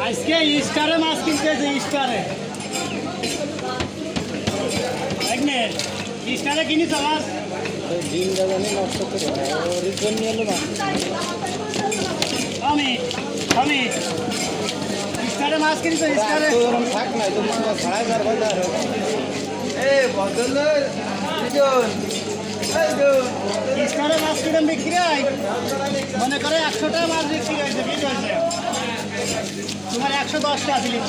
আজকে স্টারে মাছ কিনতেছে স্টারে স্টারে কিনিস মাছ ডিম জানি নষ্ট করে ওর জন্য এলো না আমি আমি স্টারে মাছ কিনিস স্টারে থাক না তুমি ছাড়াই যার বাজার এ বদল স্টারে মাছ কিরম বিক্রি হয় মনে করে 100 টাকা মাছ বিক্রি হয়েছে কি হয়েছে তোমার 110 টাকা দিলি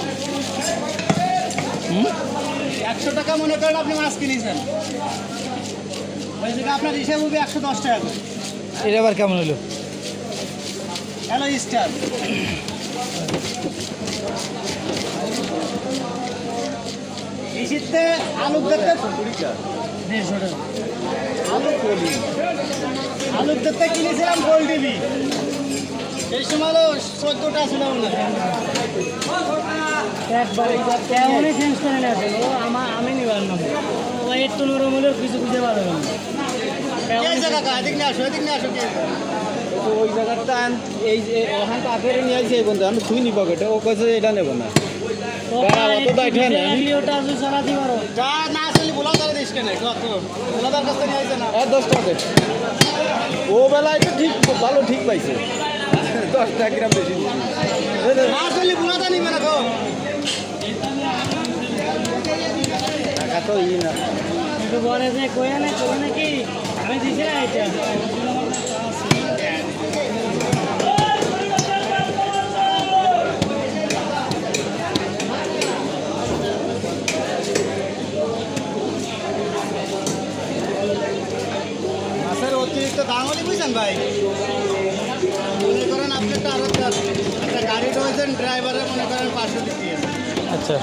100 টাকা মনে করেন আপনি মাছ কিনেছেন ওই জায়গায় আপনার হিসাব হবে 110 টাকা এটা আবার কেমন হলো হ্যালো স্টার শীতে আলু দেখতে আলু দেখতে কিনেছিলাম গোল টিভি এই সময় 14টা ছিল একবারে কেমনই চেঞ্জ করে নিয়েছেন ও আমি নিবার নাম ও একটু নরম হলেও কিছু বুঝতে পারবে না এদিক নিয়ে আসো এদিক নিয়ে আসো তো ওই জায়গাটা এই যে ওখান তো আগের নিয়ে আসছে এই বন্ধু আমি ছুঁই নিব এটা ও কাছে এটা নেব না অত দাইঠে না ওটা আজ চালাতে পারো যা না আসলে বলা তারা দিস কেন কত বলাদার কাছে নিয়ে আসে না 10 টাকা ও বেলা এটা ঠিক ভালো ঠিক পাইছে 10 টাকা গ্রাম বেশি না আসলে বলাদা নিবে না গো টাকা তো ই না একটু বলে যে কই নাকি আমি দিছি না এটা মাছের অতিরিক্ত দাম হলে বুঝছেন ভাই মনে করেন আপনি একটা গাড়ি রয়েছেন ড্রাইভারের মনে করেন 500 দিচ্ছি আচ্ছা